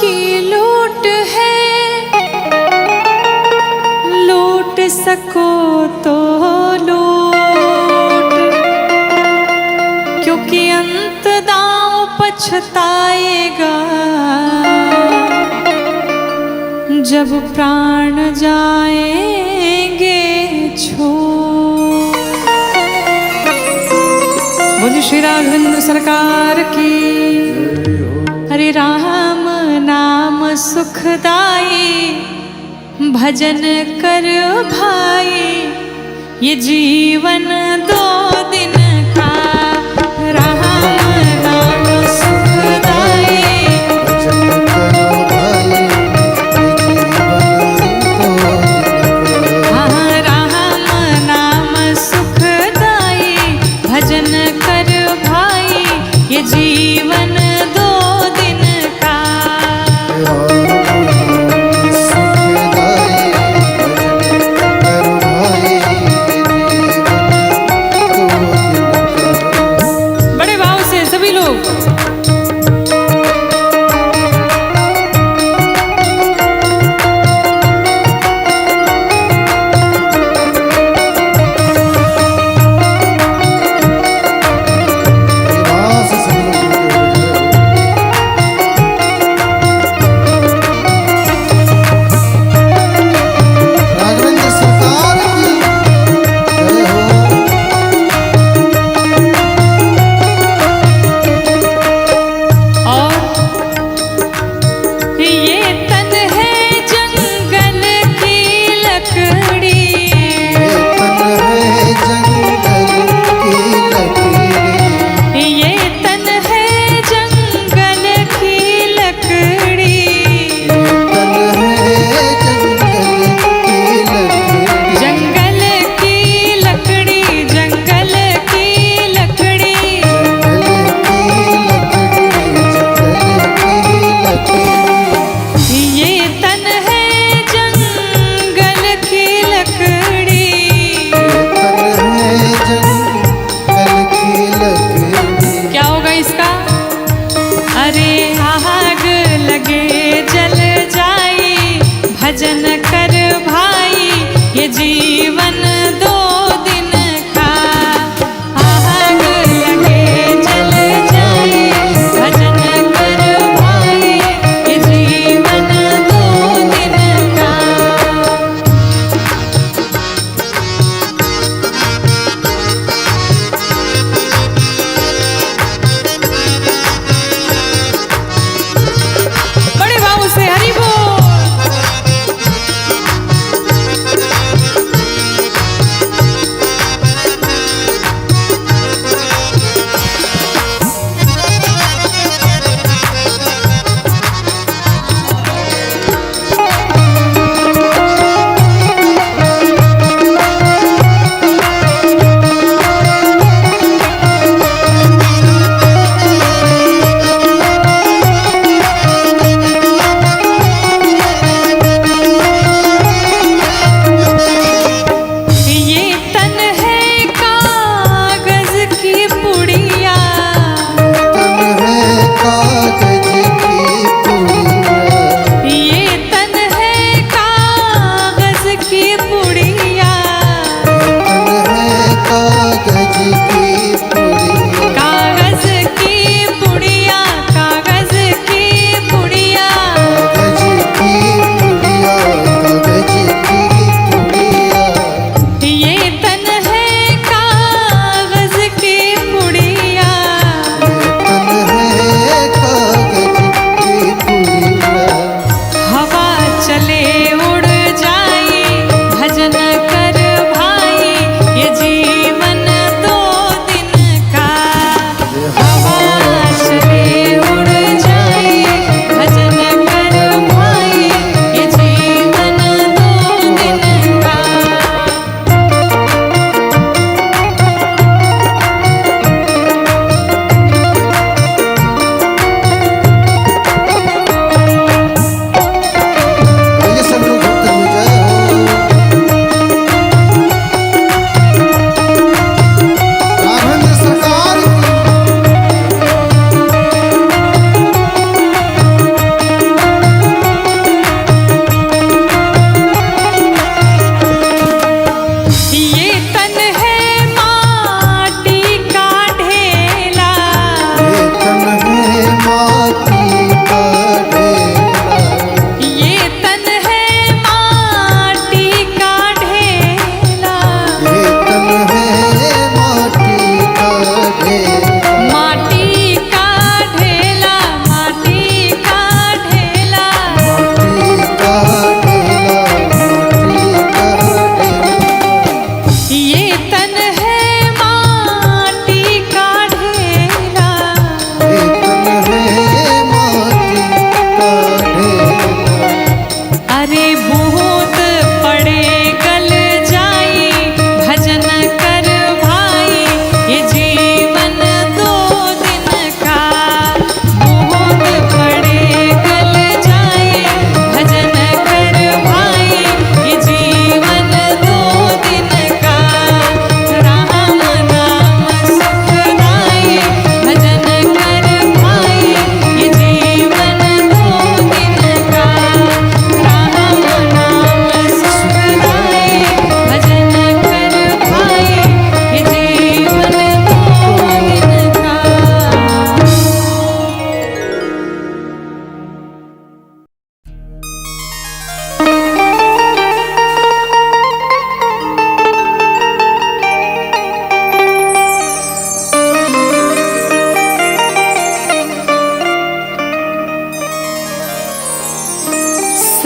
की लूट है, लूट सको तो लूट, क्योंकि अंत दांव पछताएगा जब प्राण जाएंगे छोड़। बोलिए श्री राघवेंद्र सरकार की। हरे राम नाम सुखदाई, भजन कर भाई, ये जीवन दो दिन का। राम नाम सुखदाई, भजन कर भाई, ये जीवन दो दिन का।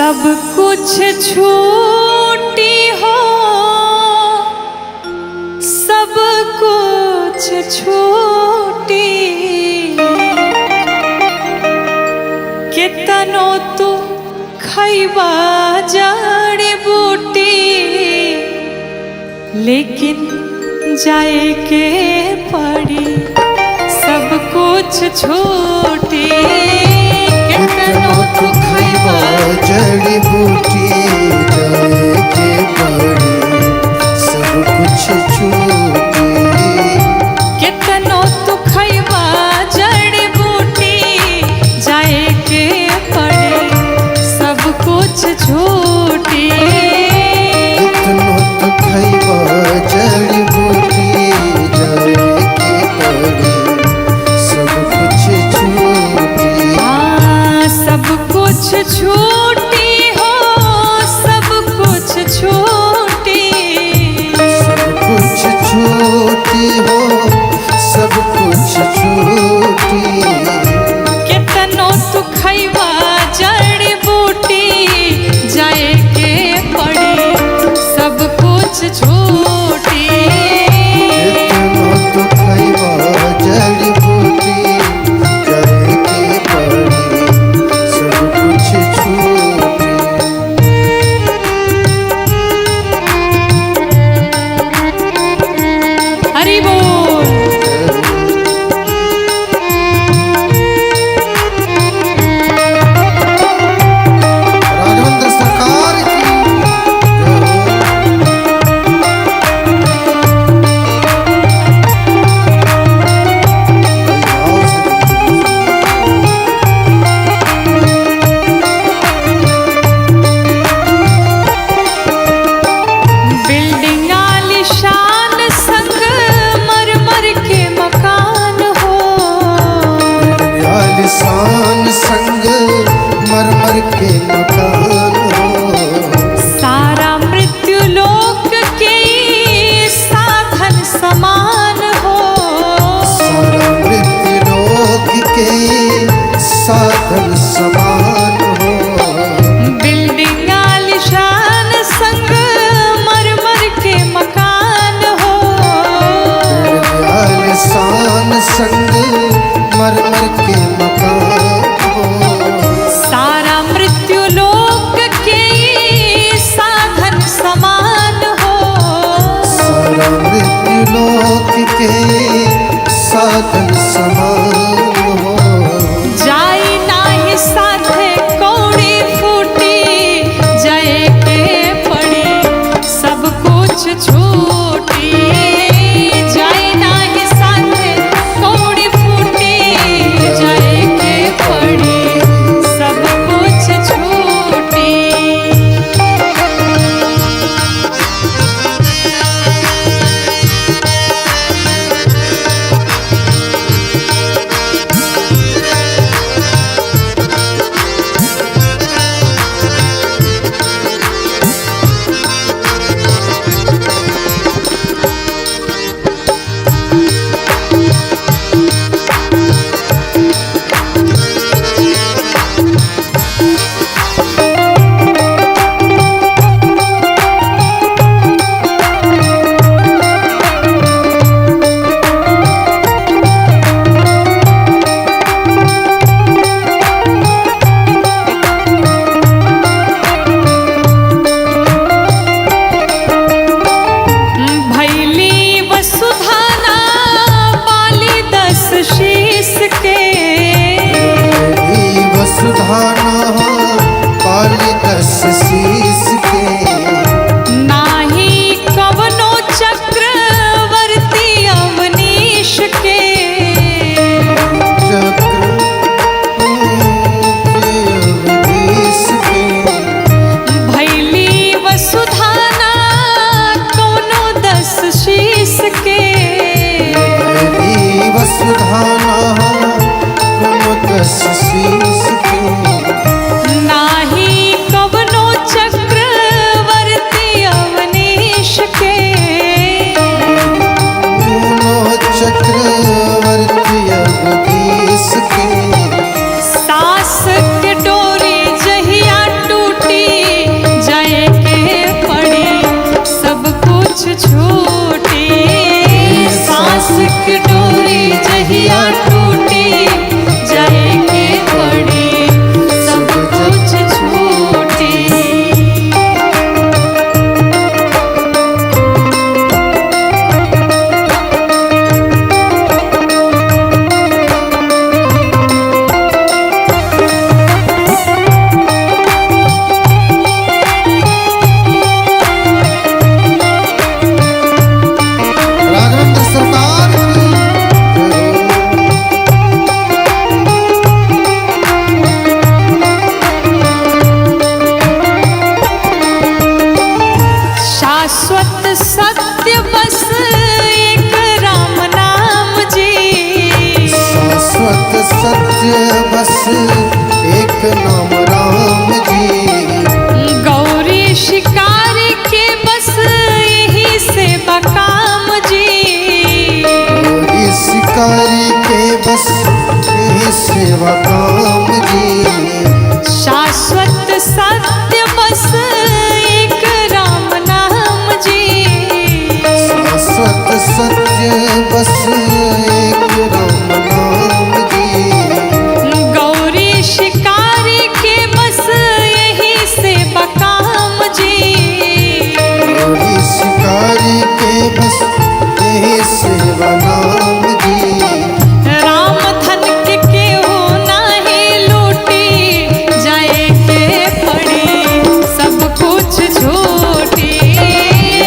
सब कुछ छूटी हो, सब कुछ छूटी, कितनो तू खैबा जड़ी बूटी, लेकिन जाए के पड़ी सब कुछ छूटी। कितनो तू खैबा जड़ी बूटी, जाए के पड़ी सब कुछ छूटी। कितनो तू खैबा जड़ी बूटी, जाए के पड़ी सब कुछ छूटी। कितनो तू खैबा जड़ी बूटी, जाए के पड़ी सब कुछ छूटी। सब कुछ छूटी हो, सब कुछ छूटी, सब कुछ छूटी हो, सब कुछ छूटी। कितनो तू खैबा जड़ी बूटी, जाए के पड़ी सब कुछ छूटी। कितनो तू खैबा जड़ी बूटी, जाए के पड़ी सब कुछ छूटी। हरि बोल। राघवेंद्र सरकार की बिल्डिंग आलीशान संग मरमर के मकान हो, आलिशान संग मरमर के मकान हो। सारा मृत्यु लोक के साधन समान हो। सारा मृत्यु लोक के साधन समान हो। बिल्डिंग आलीशान संग मरमर के मकान हो। आलिशान संग मरमर के मकान हो। सारा मृत्यु लोक के साधन समान हो। सारा मृत्यु लोक के साधन समान हो। जाई नाही साथे कौड़ी फूटी, जाए के पड़ी सब कुछ छूटी। जाई नाही साथे कौड़ी फूटी, एक नाम राम जी। गौरी शिकारी के बस यही से बकाम जी। गौरी शिकारी के बस यही सेवा काम जी। शाश्वत सत्य बस एक राम नाम जी। शाश्वत सत्य बस एक राम नाम जी। गौरी शिकारी के बस यही से बकाम जी। गौरी शिकारी के बस यही सेवा नाम जी। राम धन के केहू नाही लूटी, जाए के पड़ी सब कुछ झूठी।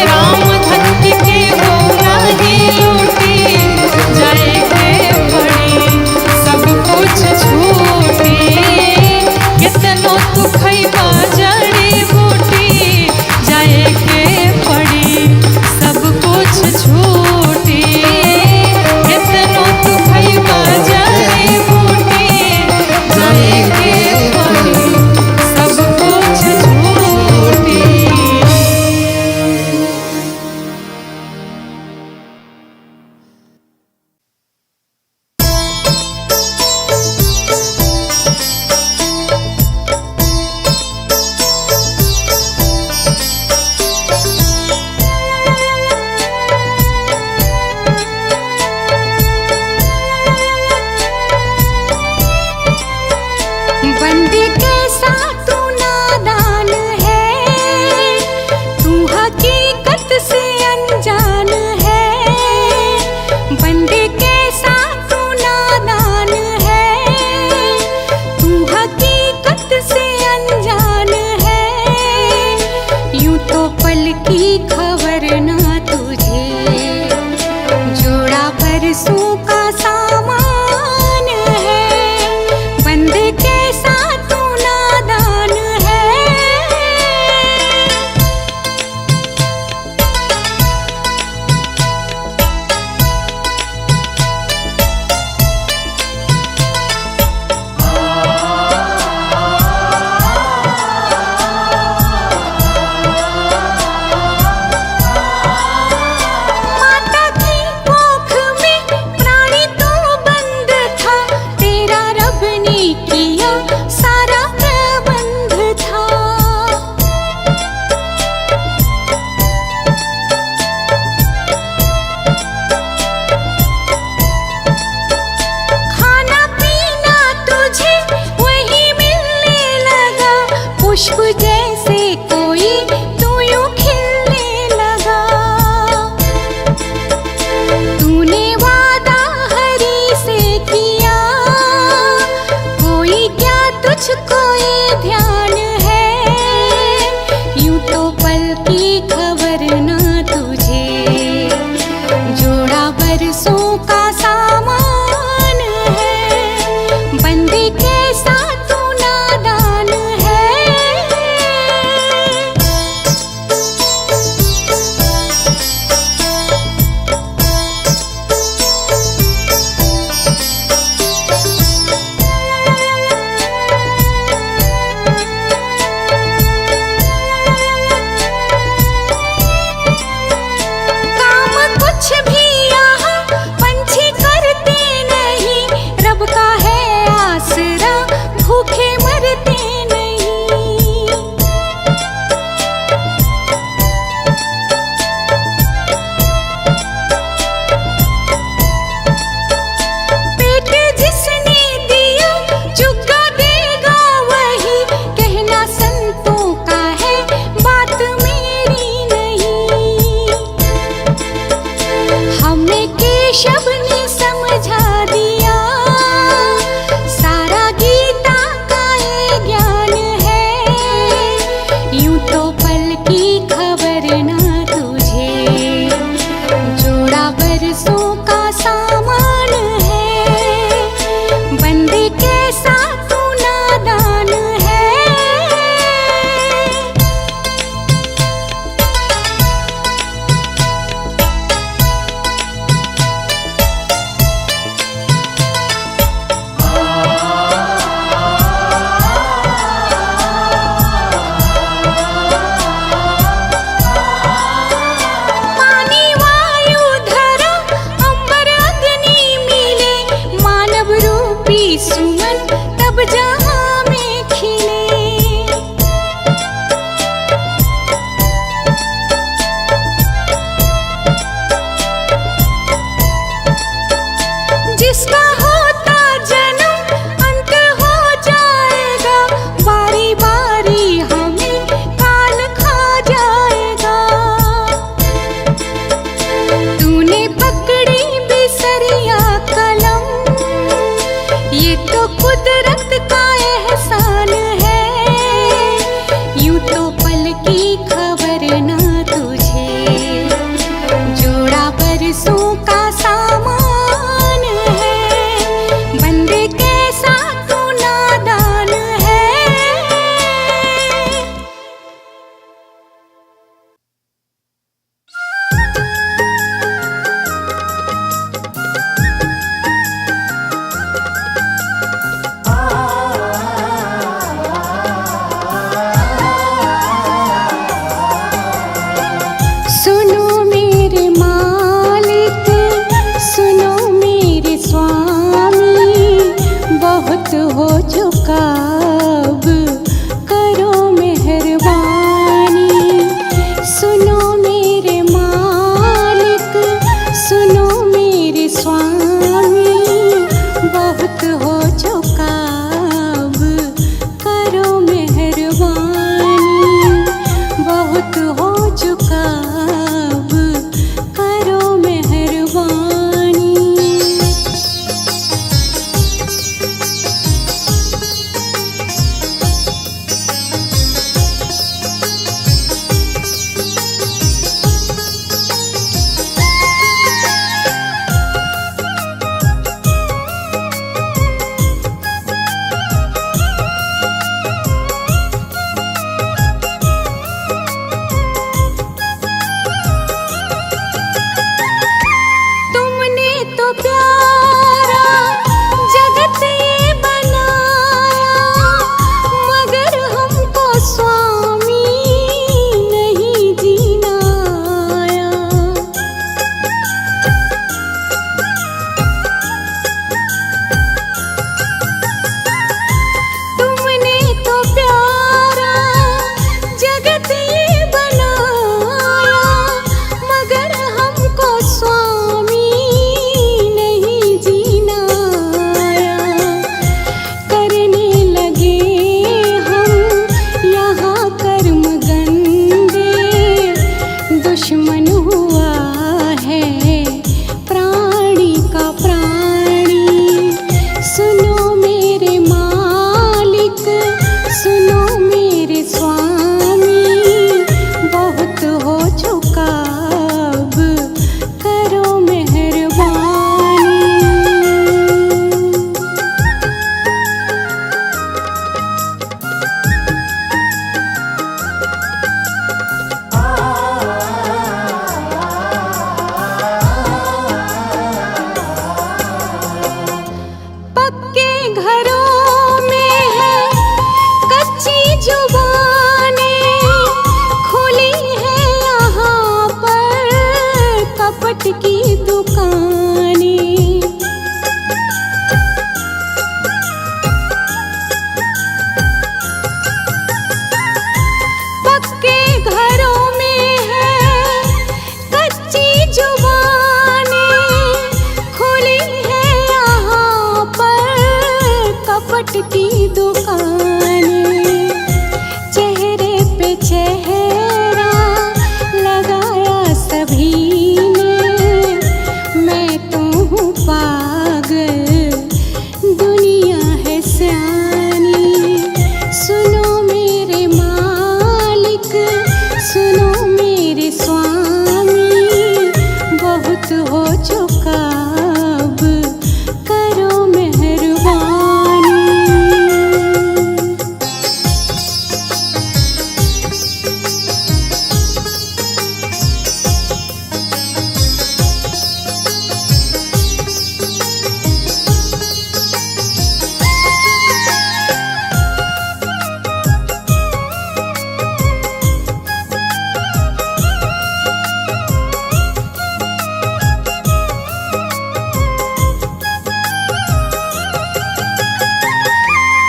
राम धन के केहू नाही लूटी, जाए के पड़ी सब कुछ झूठी। कितनो तू खइबा जड़ी बूटी, जाए के पड़ी सब कुछ झूठी। कितनो तू खइबा जड़ी बूटी, जाए के पड़ी सब कुछ झूठी। बंदे कैसा तू नादान है, तू हकीकत से अनजान है। बंदे कैसा तू नादान है, तू हकीकत से अनजान है। यूं तो पल की खबर ना तुझे, जोड़ा बरसों का सामान है। बंदे कैसा तू नादान है। माता की कोख में प्राणी तो बंद था, तेरा रब ने किया सारा प्रबंध था। खाना पीना तुझे वही मिलने लगा, पुष्प जैसे कोई तू यूं खिलने लगा। तूने वादा हरी से किया, कोई क्या तुझको ये ध्यान है। यूं तो पल की खबर ना तुझे, जोड़ा बरसों का सामान है। बंदे कैसा तू नादान है। दुकानें, चेहरे पे चेहरा लगाया सभी ने, मैं तो हूँ पागल दुनिया है स्यानी। सुनो मेरे मालिक, सुनो मेरे स्वामी, बहुत हो चुका अब करो मेहरबानी।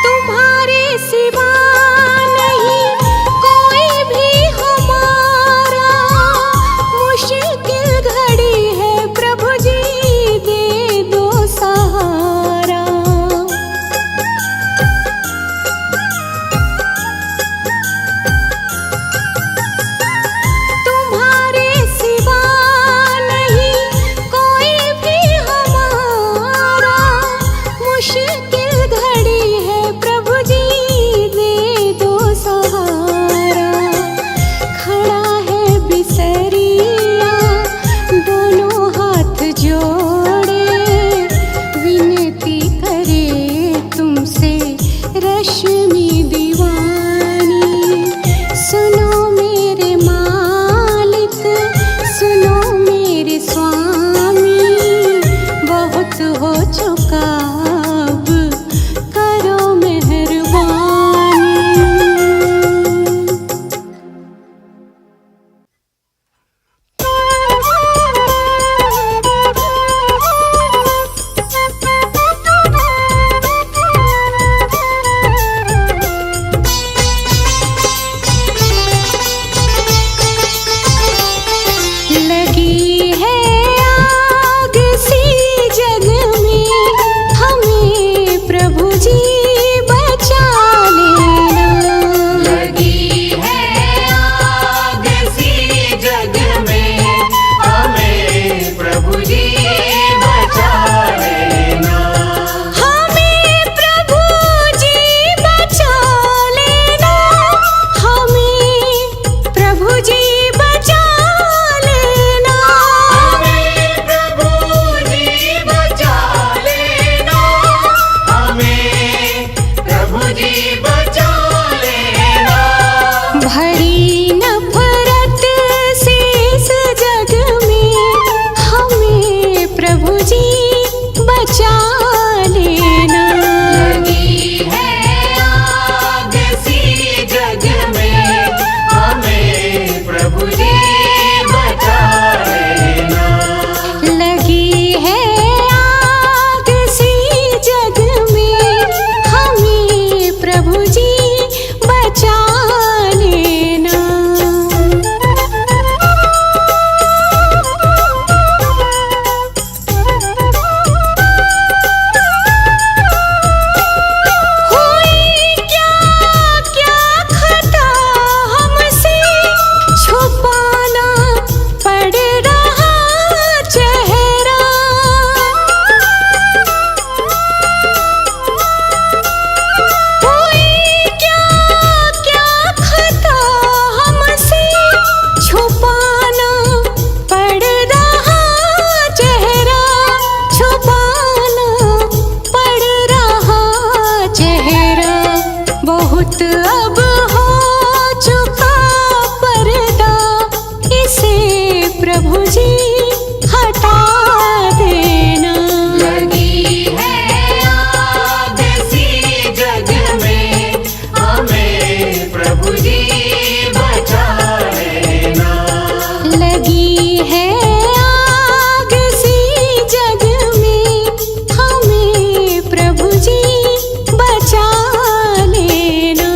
तुम्हारे सिवा नहीं कोई भी हमारा, मुश्किल घड़ी है प्रभु जी दे दो सहारा। तुम्हारे सिवा नहीं कोई भी हमारा, मुश्किल घड़ी है प्रभु जी दे दो सहारा। खड़ा है बिसरिया दोनों हाथ जोड़े, विनती करे तुमसे रश्मि दीवानी। सुनो मेरे मालिक, सुनो मेरे स्वामी, बहुत हो चुका अब करो मेहरबानी। लगी है आग सी जग में, हमें प्रभु जी बचा लेना। लगी है आग सी जग में, हमें प्रभु जी बचा लेना। हमें प्रभु जी बचा लेना, हमें प्रभु जी बचा लेना। हमें प्रभु जी बचा लेना, हमें प्रभु जी बचा लेना। भरी नफरत से इस जग में, हमें प्रभु जी बचा लेना। लगी है आग सी जग में, हमें प्रभु जी बचा लेना। लगी है आग सी जग में, हमें प्रभु जी बचा लेना। हुई क्या क्या खता हमसे, छुपाना पड़ रहा चेहरा। हुई क्या क्या खता हमसे, छुपाना पड़ रहा चेहरा। छुपाना पड़ रहा चेहरा, बहुत अब हो चुका पर्दा, इसे प्रभु जी हटा देना। लगी है आग सी जग में, हमें प्रभु जी बचा लेना। लगी है आग सी जग में, हमें प्रभु जी बचा लेना।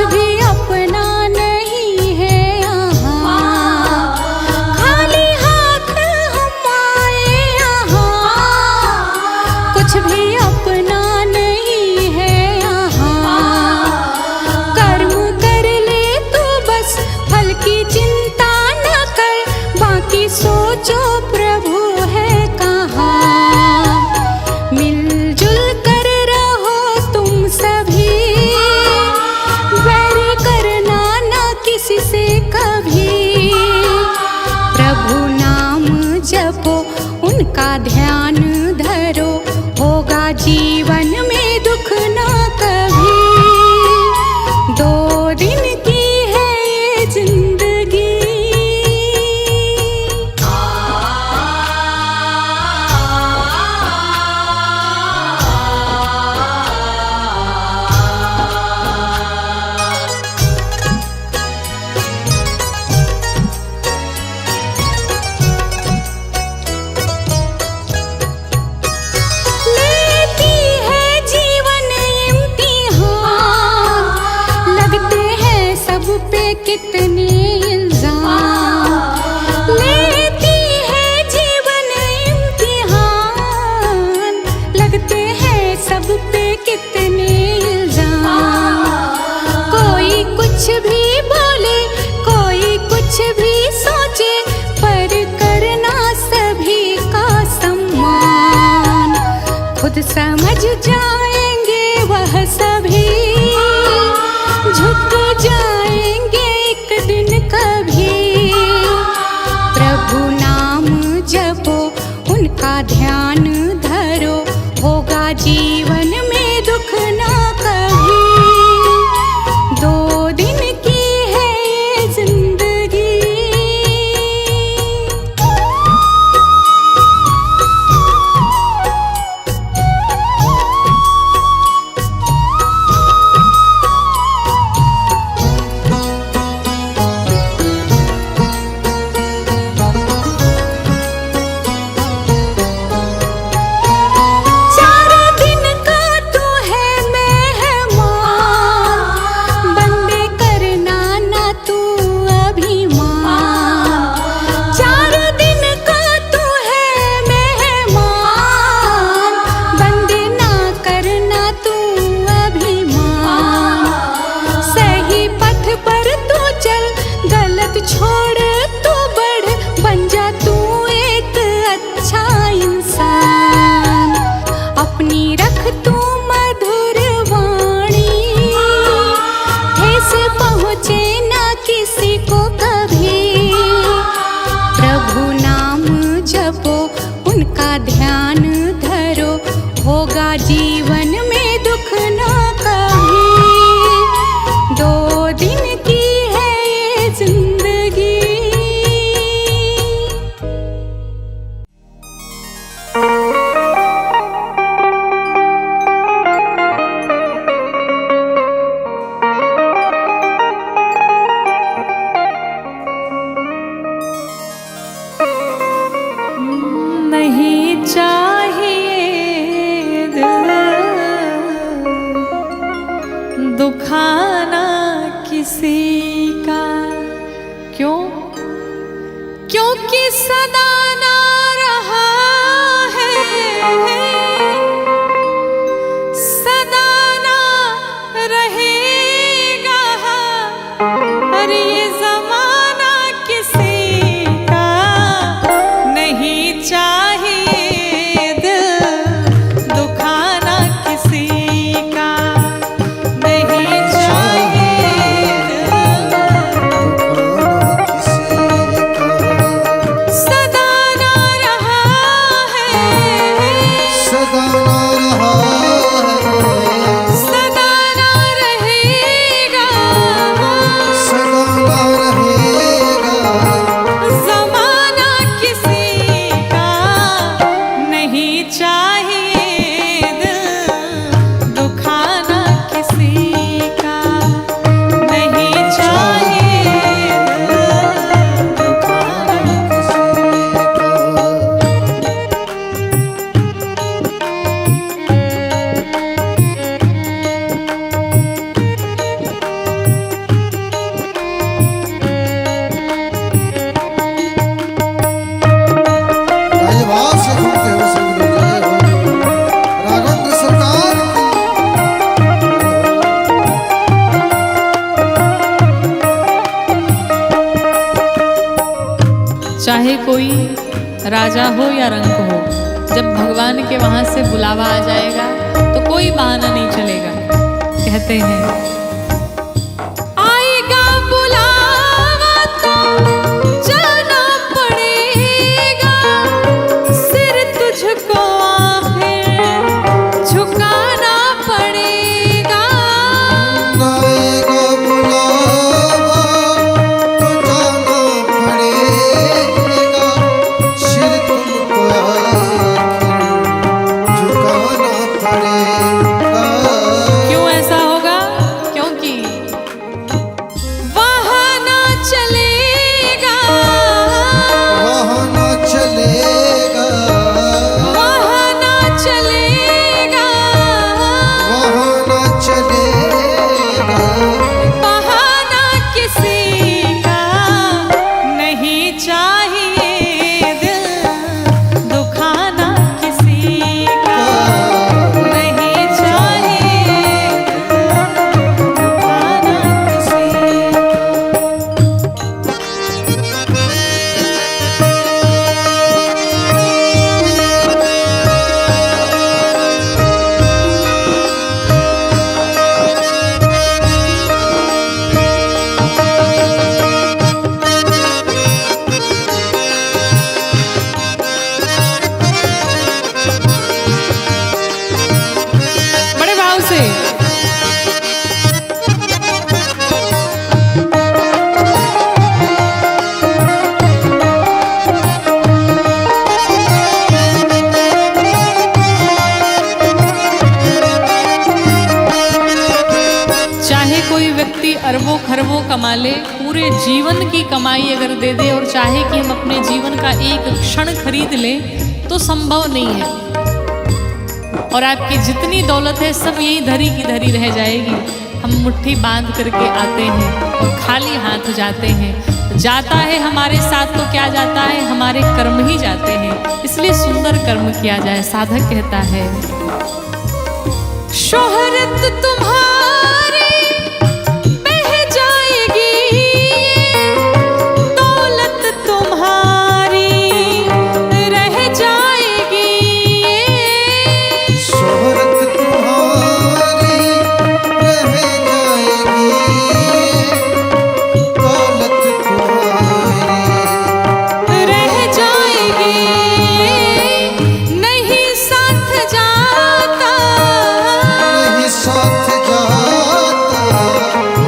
भी अपना नहीं है यहाँ, खाली हाथ हम आए यहाँ। कुछ भी अपना नहीं है यहाँ, कर्म कर ले तो बस फल की चिंता न कर, बाकी सोचो प्रभु है कहाँ। मिलजुल कर रहो तुम सभी, वैर करना न किसी से कभी। प्रभु नाम जपो उनका ध्यान धरो, होगा जीवन में दुख न कभी। 2 दिन की है ये जिंदगी, लेती है जीवन इम्तिहान, लगते हैं सब पे कितने इल्जाम। लेती है जीवन इम्तिहान, लगते हैं सब पे कितने इल्जाम। कोई कुछ भी बोले, कोई कुछ भी सोचे, पर करना सभी का सम्मान। खुद समझ जाएंगे वह सभी, झुक जाएंगे एक दिन कभी। प्रभु नाम जपो उनका ध्यान धरो, होगा जीवन में दुख न कभी। 2 दिन की है ये जिंदगी, दुखाना किसी का। क्यों? क्योंकि सदा ना रहा है, सदा ना रहेगा। अरे ये जमाना किसी का नहीं चाहिए दिल दुखाना किसी का नहीं चाहिए दिल सदा ना चाहे कोई राजा हो या रंक हो, जब भगवान के वहां से बुलावा आ जाएगा तो कोई बहाना नहीं चलेगा। कहते हैं आएगा बुलावा तो जाना पड़ेगा, सिर तुझको आखिर झुकाना पड़ेगा। आएगा बुलावा तो जाना पड़ेगा, सिर तुमको आखिर झुकाना पड़ेगा। क्यों ऐसा होगा? क्योंकि वहाँ ना चलेगा, वहाँ न चलेगा, वहाँ ना चलेगा, वहाँ न चलेगा। बहाना किसी का नहीं चाहिए, दिल दुखाना किसी का नहीं चाहिए, दुखाना किसी का। बड़े भाव से चाहे कोई व्यक्ति अरबों खरबों कमा ले, पूरे जीवन की कमाई अगर दे दे और चाहे कि हम अपने जीवन का एक क्षण खरीद लें तो संभव नहीं है। और आपकी जितनी दौलत है सब यही धरी की धरी रह जाएगी। हम मुट्ठी बांध करके आते हैं और खाली हाथ जाते हैं। जाता है हमारे साथ तो क्या जाता है, हमारे कर्म ही जाते हैं। इसलिए सुंदर कर्म किया जाए। साधक कहता है शोहरत तुम्हारी बह जाएगी, दौलत तुम्हारी रह जाएगी। शोहरत तुम्हारी रह जाएगी, दौलत तुम्हारी रह जाएगी, नहीं साथ जाता, नहीं साथ जाता,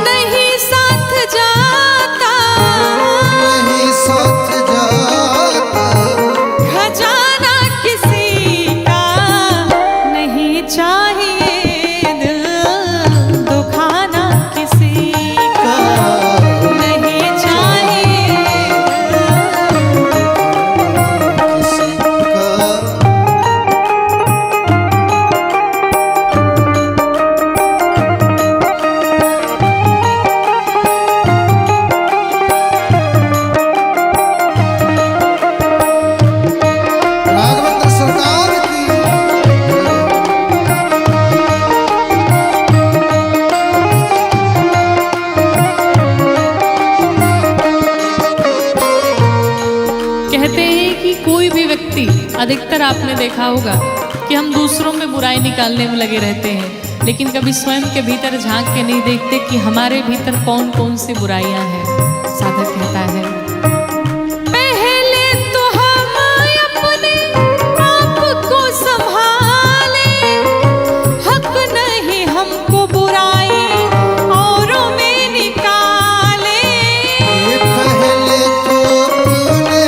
नहीं साथ जाता, नहीं साथ जाता। खजाना किसी का नहीं चाहिए, दिल दुखाना किसी का नहीं चाहिए, किसी का राघवेंद्र सरकार की कहते हैं कि कोई भी व्यक्ति, अधिकतर आपने देखा होगा कि हम दूसरों में बुराई निकालने में लगे रहते हैं, लेकिन कभी स्वयं के भीतर झांक के नहीं देखते कि हमारे भीतर कौन कौन सी बुराइयां हैं। साधक कहता है पहले तो हम अपने आप को संभाले, हक नहीं हमको बुराई औरों में निकाले। पहले तो तूने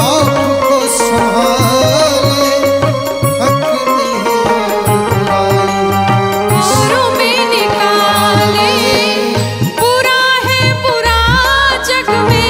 आपको संभाले, हक नहीं बुराई औरों में निकाले, बुरा है बुरा जग में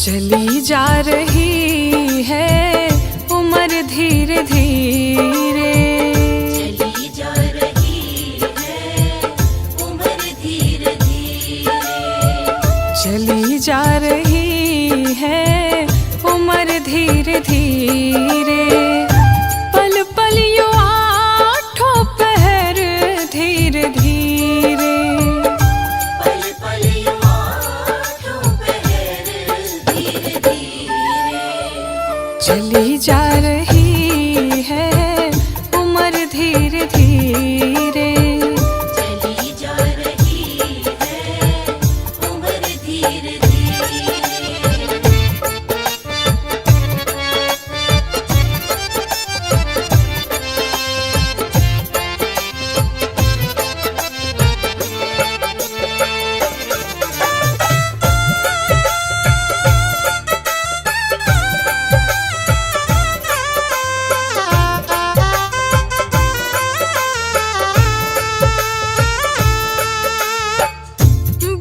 चली जा रही है उम्र धीरे धीरे, चली जा रही है उम्र धीरे धीरे, चली जा रही है उम्र धीरे धीरे। पल पल यो आठों पहर धीरे धीरे, पल पल यो आठों पहर धीरे धीरे, चली जा रही है उम्र धीरे धीरे। चली जा रही है उम्र धीरे धीरे।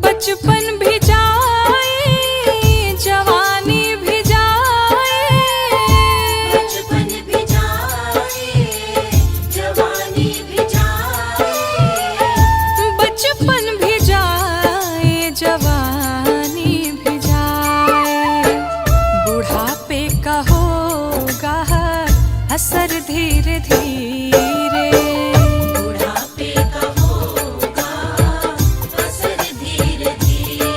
बचपन भी जाए जवानी भी जाए, बचपन भी जाए जवानी भी जाए, बचपन भी जाए जवानी भी जाए। बुढ़ापे का होगा असर धीरे धीरे, बुढ़ापे का होगा असर धीरे धीरे।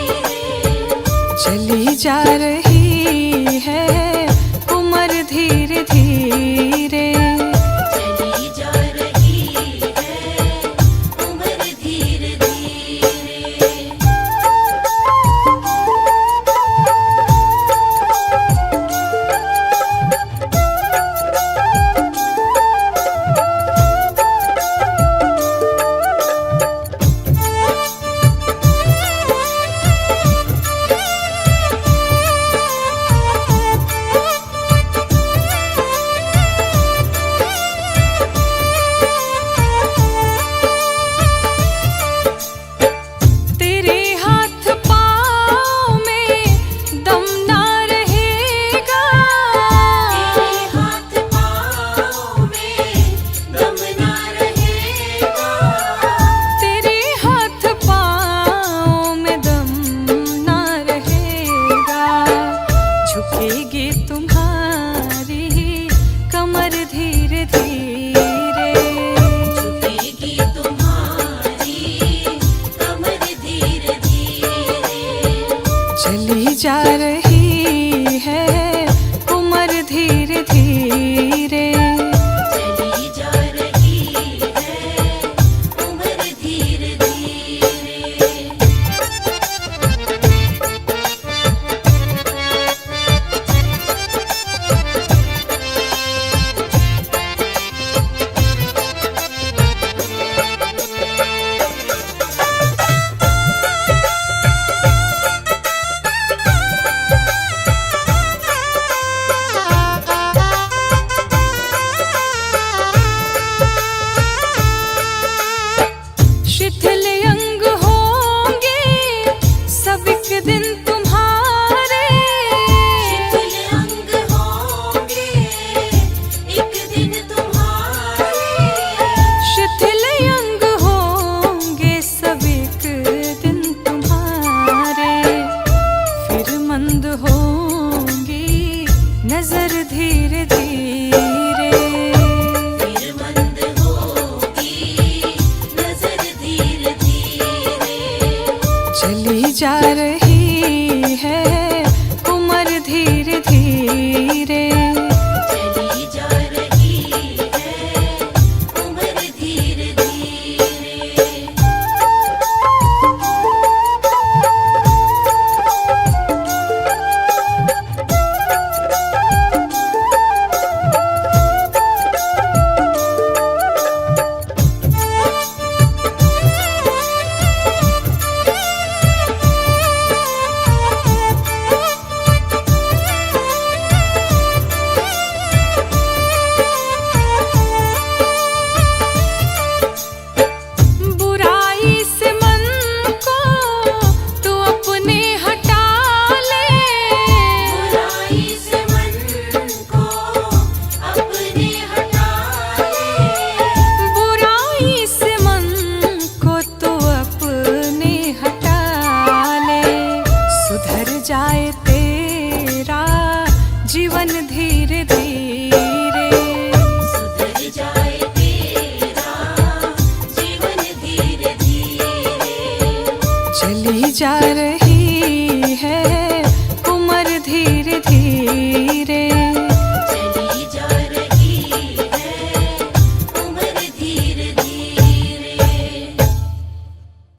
चली जा रही है उम्र धीरे धीरे। चली जा रही है उम्र धीरे धीरे। तेरे हाथ पाँव में दम ना रहेगा, तेरे हाथ पाँव में दम ना रहेगा, तेरे हाथ पाँव में दम ना रहेगा। झुकेगी तुम्हारी कमर धीरे धीरे, झुकेगी तुम्हारी कमर धीरे धीरे। चली जा रही है उम्र धीरे धीरे। चली जा रही है उम्र धीरे धीरे। शिथिल अंग होंगे सब एक दिन तुम्हारे, शिथिल अंग होंगे एक दिन तुम्हारे, शिथिल अंग होंगे सब एक दिन तुम्हारे। फिर मंद होंगी नजर धीरे धीरे, फिर मंद होगी नजर धीरे धीरे। चली जा रही है उम्र धीरे धीरे। चली जा रही है उम्र धीरे धीरे। चली जा रही